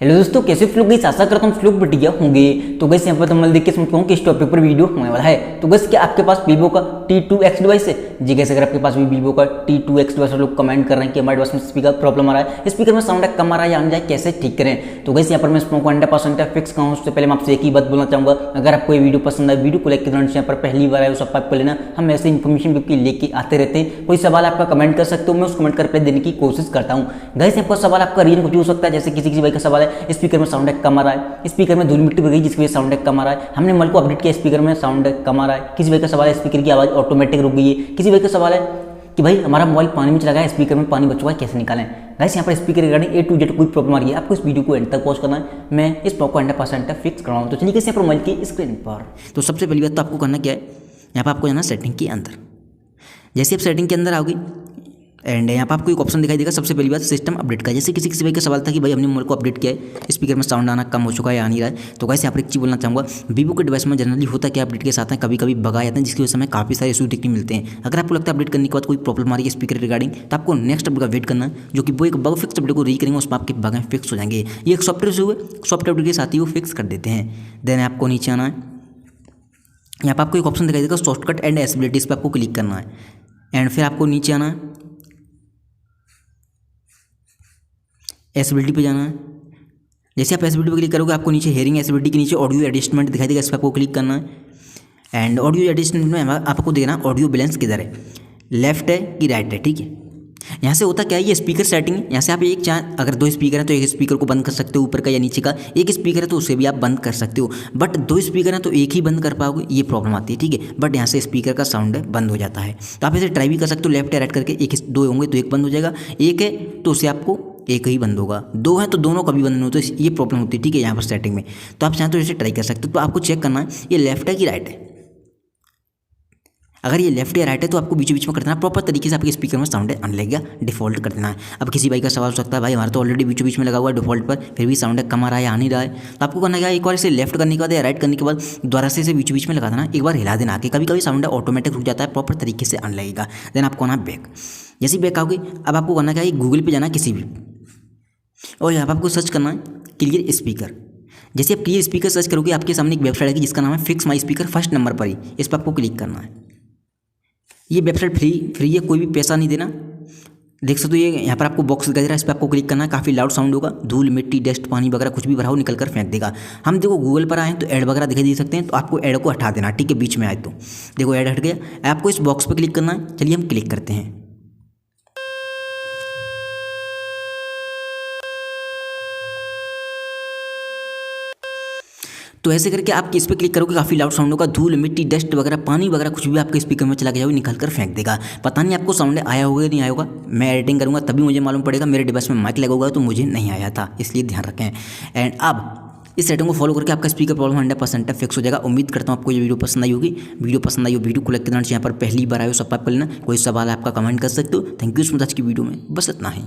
Hello दोस्तों, कैसे fluke गई आशा करता हूँ फ्लूक बढ़िया होंगे। तो गैस यहाँ पर तुम देख के समझता हूँ कि इस टॉपिक पर वीडियो होने वाला है। तो गैस क्या आपके पास वीवो का T2X डिवाइस है? जी गैस, अगर आपके पास भी वीवो का T2X डिवाइस लोग कमेंट कर रहे हैं कि हमारे डिवाइस में स्पीकर प्रॉब्लम आ रहा है, स्पीकर में साउंड कम आ रहा है या जाए, कैसे ठीक करें। तो गैस यहाँ पर मैं इसको 100% फिक्स कहूँ। उससे पहले मैं आपसे एक ही बात बोलना चाहूँगा, अगर आपको ये वीडियो पसंद आए, वीडियो को लाइक के यहाँ पर पहली बार आए सब्सक्राइब कर लेना। हम ऐसे इन्फॉर्मेशन वीडियो लेके आते रहते हैं। कोई सवाल आपका कमेंट कर सकते हो, मैं उस कमेंट का रिप्लाई देने की कोशिश करता हूँ। गैस यहाँ पर सवाल आपका रीजन कुछ हो सकता है, जैसे किसी भाई का सवाल है स्पीकर में साउंड कम आ रहा है, स्पीकर में धूल मिट्टी बढ़ गई जिसकी वजह से साउंड कम आ रहा है, हमने मल को अपडेट किया स्पीकर में साउंड कम आ रहा है। किसी भाई का सवाल है स्पीकर की आवाज़ ऑटोमेटिक रुक गई है। किसी भाई का सवाल है कि भाई हमारा मोबाइल पानी में चला गया, स्पीकर में पानी बच चुका है, कैसे निकालें। गाइस यहाँ पर speaker regarding A to Z कोई प्रॉब्लम आ रही है, आपको इस वीडियो को एंड तक वॉच करना है। मैं इस प्रॉब्लम को 100% फिक्स कराऊँ। तो चलिए कैसे मोबाइल की स्क्रीन पर। तो सबसे पहली बात तो आपको करना क्या है, यहाँ पर आपको जाना सेटिंग के अंदर। जैसे आप सेटिंग के अंदर आओगे एंड यहाँ पर आपको एक ऑप्शन दिखाई देगा। सबसे पहली बात सिस्टम अपडेट का। जैसे किसी भाई का सवाल था कि भाई हमने मोबाइल को अपडेट किया है, स्पीकर में साउंड आना कम हो चुका है, आ नहीं रहा है। तो गाइस यहाँ पर एक चीज़ बोलना चाहूँगा, वीवो के डिवाइस में जनरली होता क्या अपडेट के साथ है कभी कभी बग आ जाते हैं, जिसकी वजह से हमें काफ़ी सारे इशू देखने मिलते हैं। अगर आपको लगता है अपडेट करने के बाद कोई प्रॉब्लम आ रही है स्पीकर रिगार्डिंग, तो आपको नेक्स्ट अपडेट का वेट करना है, जो कि वो एक बग फिक्स अपडेट को रीच करेंगे, उसमें आपके बग फिक्स हो जाएंगे। ये एक सॉफ्टवेयर से हुए सॉफ्टवेयर अपडेट के साथ ही वो फिक्स कर देते हैं। देन आपको नीचे आना है, यहाँ पर आपको एक ऑप्शन दिखाई देगा शॉर्टकट एंड एसेबिलिटी, इस पर आपको क्लिक करना है। एंड फिर आपको नीचे आना है, एसेबिलिटी पे जाना है। जैसे आप एसेबिलिटी पे क्लिक करोगे आपको नीचे हेयरिंग एसेबिलिटी के नीचे ऑडियो एडजस्टमेंट दिखाई देगा, इस पर आपको क्लिक करना है। एंड ऑडियो एडजस्टमेंट में आपको देखना ऑडियो बैलेंस किधर है, लेफ्ट है कि राइट है, ठीक है। यहाँ से होता क्या है, ये स्पीकर सेटिंग है। यहाँ से आप एक चाहे अगर दो स्पीकर है तो एक स्पीकर को बंद कर सकते हो, ऊपर का या नीचे का। एक स्पीकर है तो उसे भी आप बंद कर सकते हो, बट दो स्पीकर है तो एक ही बंद कर पाओगे, ये प्रॉब्लम आती है, ठीक है। बट यहाँ से स्पीकर का साउंड बंद हो जाता है। तो आप इसे ट्राई भी कर सकते हो, लेफ्ट या राइट करके। एक दो होंगे तो एक बंद हो जाएगा, एक है तो उसे आपको एक ही बंद होगा, दो है तो दोनों कभी बंद नहीं होते, तो ये प्रॉब्लम होती है, ठीक है। यहाँ पर सेटिंग में तो आप चाहें तो इसे ट्राई कर सकते हो। तो आपको चेक करना है ये लेफ्ट है कि राइट है। अगर ये लेफ्ट या राइट है तो आपको बीच बीच में कर देना, प्रॉपर तरीके से आपके स्पीकर में साउंड आने लगेगा, डिफॉल्ट कर देना है। अब किसी भाई का सवाल हो सकता है भाई हमारा तो ऑलरेडी बीचों बीच में लगा हुआ है डिफॉल्ट पर, फिर भी साउंड कम आ रहा है, आ नहीं रहा है। तो आपको करना क्या है, एक बार इसे लेफ्ट करने के बाद या राइट करने के बाद दोबारा से इसे बीच बीच में लगा देना, एक बार हिला देना। आके कभी कभी साउंड ऑटोमेटिक रुक जाता है, प्रॉपर तरीके से आने लगेगा। देन आपको आना बैक। जैसे बैक आओगे अब आपको करना क्या है, गूगल पर जाना किसी भी, और यहाँ पर आपको सर्च करना है क्लियर स्पीकर। जैसे आप क्लियर स्पीकर सर्च करोगे आपके सामने एक वेबसाइट आएगी जिसका नाम है fix my speaker, first number पर ही, इस पर आपको क्लिक करना है। ये वेबसाइट फ्री है, कोई भी पैसा नहीं देना। देख सकते हो ये यहाँ पर आपको बॉक्स दिखाई दे रहा है, इस पर आपको क्लिक करना है। काफ़ी लाउड साउंड होगा, धूल मिट्टी डस्ट पानी वगैरह कुछ भी भरा हो निकल कर फेंक देगा। हम देखो गूगल पर आए तो ऐड वगैरह दिखाई दे सकते हैं, तो आपको ऐड को हटा देना, ठीक है। बीच में आए तो देखो ऐड हट गया, आपको इस बॉक्स पर क्लिक करना है। चलिए हम क्लिक करते हैं। तो ऐसे करके आप इस पर क्लिक करोगे, काफ़ी लाउड साउंड होगा, धूल मिट्टी डस्ट वगैरह पानी वगैरह कुछ भी आपके स्पीकर में चला गया हो निकल कर फेंक देगा। पता नहीं आपको साउंड आया होगा नहीं आया होगा, मैं एडिटिंग करूँगा तभी मुझे मालूम पड़ेगा। मेरे डिवाइस में माइक लगा होगा तो मुझे नहीं आया था, इसलिए ध्यान रखें। एंड अब इस सेटिंग को फॉलो करके आपका स्पीकर प्रॉब्लम 100% फिक्स हो जाएगा। उम्मीद करता हूँ आपको ये वीडियो पसंद आई होगी। वीडियो पसंद आई हो वीडियो को लाइक करना, यहाँ पर पहली बार आए हो सब्सक्राइब कर लेना। कोई सवाल है आपका कमेंट कर सकते हो। Thank you so much. आज की वीडियो में बस इतना ही।